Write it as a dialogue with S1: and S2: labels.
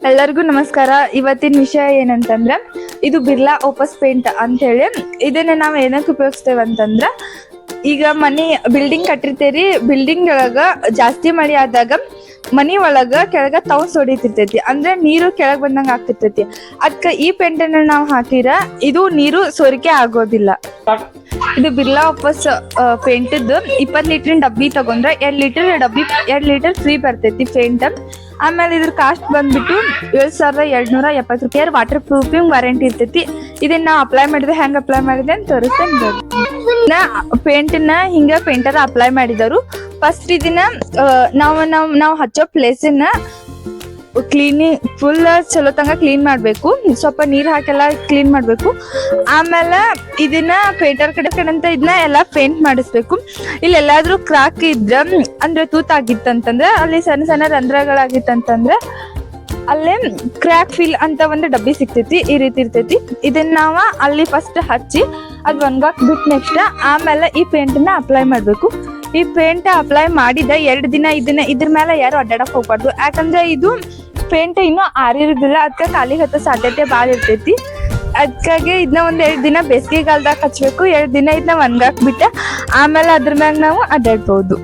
S1: ಎಲ್ಲರಿಗೂ ನಮಸ್ಕಾರ. ಇವತ್ತಿನ ವಿಷಯ ಏನಂತಂದ್ರೆ ಇದು ಬಿರ್ಲಾ ಓಪಸ್ ಪೇಂಟ್ ಅಂತ ಹೇಳಿ. ಇದನ್ನ ನಾವು ಏನಕ್ಕೆ ಉಪಯೋಗಿಸ್ತೇವೆ ಅಂತಂದ್ರ, ಈಗ ಮನಿ ಬಿಲ್ಡಿಂಗ್ ಕಟ್ಟಿರ್ತೇರಿ, ಬಿಲ್ಡಿಂಗ್ ಒಳಗ ಜಾಸ್ತಿ ಮಳಿ ಆದಾಗ ಮನಿ ಒಳಗ ಕೆಳಗ ತೌನ್ಸ್ ಹೊಡಿತಿರ್ತೈತಿ, ಅಂದ್ರೆ ನೀರು ಕೆಳಗ್ ಬಂದಂಗ ಆಗ್ತಿರ್ತೈತಿ. ಅದಕ್ಕ ಈ ಪೇಂಟ್ ಅನ್ನ ನಾವು ಹಾಕಿರ ಇದು ನೀರು ಸೋರಿಕೆ ಆಗೋದಿಲ್ಲ. ಇದು ಬಿರ್ಲಾ ಓಪಸ್ ಪೇಂಟ್ 20 ಲೀಟರ್ ಡಬ್ಬಿ ತಗೊಂಡ್ರೆ 2 ಲೀಟರ್ ಫ್ರೀ ಬರ್ತೈತಿ ಪೇಂಟ್. ಆಮೇಲೆ ಇದ್ರ ಕಾಸ್ಟ್ ಬಂದ್ಬಿಟ್ಟು 7,270 ರೂಪಾಯಿ. ವಾಟರ್ ಪ್ರೂಫಿಂಗ್ ವಾರಂಟಿ ಇರ್ತೈತಿ. ಇದನ್ನ ನಾವು ಅಪ್ಲೈ ಮಾಡಿದ್ರೆ ಹೆಂಗ್ ಅಪ್ಲೈ ಮಾಡಿದೆ ಅಂತ ತೋರಿಸ್ತೇನೆ. ಪೇಂಟ್ ನ ಹಿಂಗ ಪೇಂಟರ್ ಅಪ್ಲೈ ಮಾಡಿದವರು ಫಸ್ಟ್ ಇದನ್ನ ನಾವು ಹಚ್ಚೋ ಪ್ಲೇಸನ್ನ ಕ್ಲೀನಿಂಗ್ ಫುಲ್ ಚಲೋ ತಂಗ ಕ್ಲೀನ್ ಮಾಡ್ಬೇಕು. ಸ್ವಲ್ಪ ನೀರ್ ಹಾಕೆಲ್ಲ ಕ್ಲೀನ್ ಮಾಡ್ಬೇಕು. ಆಮೇಲೆ ಇದನ್ನ ಪೇಂಟರ್ ಕಡೆ ಅಂತ ಇದನ್ನ ಎಲ್ಲಾ ಪೇಂಟ್ ಮಾಡಿಸ್ಬೇಕು. ಇಲ್ಲಿ ಎಲ್ಲಾದ್ರೂ ಕ್ರಾಕ್ ಇದ್ರ ಅಂದ್ರೆ ತೂತಾಗಿತ್ತಂತಂದ್ರೆ, ಅಲ್ಲಿ ಸಣ್ಣ ಸಣ್ಣ ರಂಧ್ರಗಳಾಗಿತ್ತಂತಂದ್ರೆ ಅಲ್ಲೇ ಕ್ರ್ಯಾಕ್ ಫಿಲ್ ಅಂತ ಒಂದು ಡಬ್ಬಿ ಸಿಗ್ತೈತಿ. ಈ ರೀತಿ ಇರ್ತೈತಿ. ಇದನ್ನ ನಾವ ಅಲ್ಲಿ ಫಸ್ಟ್ ಹಚ್ಚಿ ಅದ್ ಒಣಗಾಕ್ ಬಿಟ್ಟು ನೆಕ್ಸ್ಟ್ ಆಮೇಲೆ ಈ ಪೇಂಟ್ ನ ಅಪ್ಲೈ ಮಾಡ್ಬೇಕು. ಈ ಪೇಂಟ್ ಅಪ್ಲೈ ಮಾಡಿದ 2 ದಿನ ಇದ್ರ ಮೇಲೆ ಯಾರು ಅಡ್ಡಾಡಕ್ ಹೋಗ್ಬಾರ್ದು. ಯಾಕಂದ್ರೆ ಇದು ಪೇಂಟ್ ಇನ್ನೂ ಆರಿರುದಿಲ್ಲ, ಅದಕ್ಕೆ ಖಾಲಿ ಹತ್ತೋ ಸಾಧ್ಯತೆ ಭಾಳ ಇರ್ತೈತಿ. ಅದಕ್ಕಾಗಿ ಇದನ್ನ 2 ದಿನ ಬೇಸಿಗೆಗಾಲದಾಗ ಹಚ್ಬೇಕು. 2 ದಿನ ಇದನ್ನ ಒಣಗಾಕ್ ಬಿಟ್ಟ ಆಮೇಲೆ ಅದ್ರ ಮ್ಯಾಗ ನಾವು ಅಡ್ಡಾಡ್ಬಹುದು.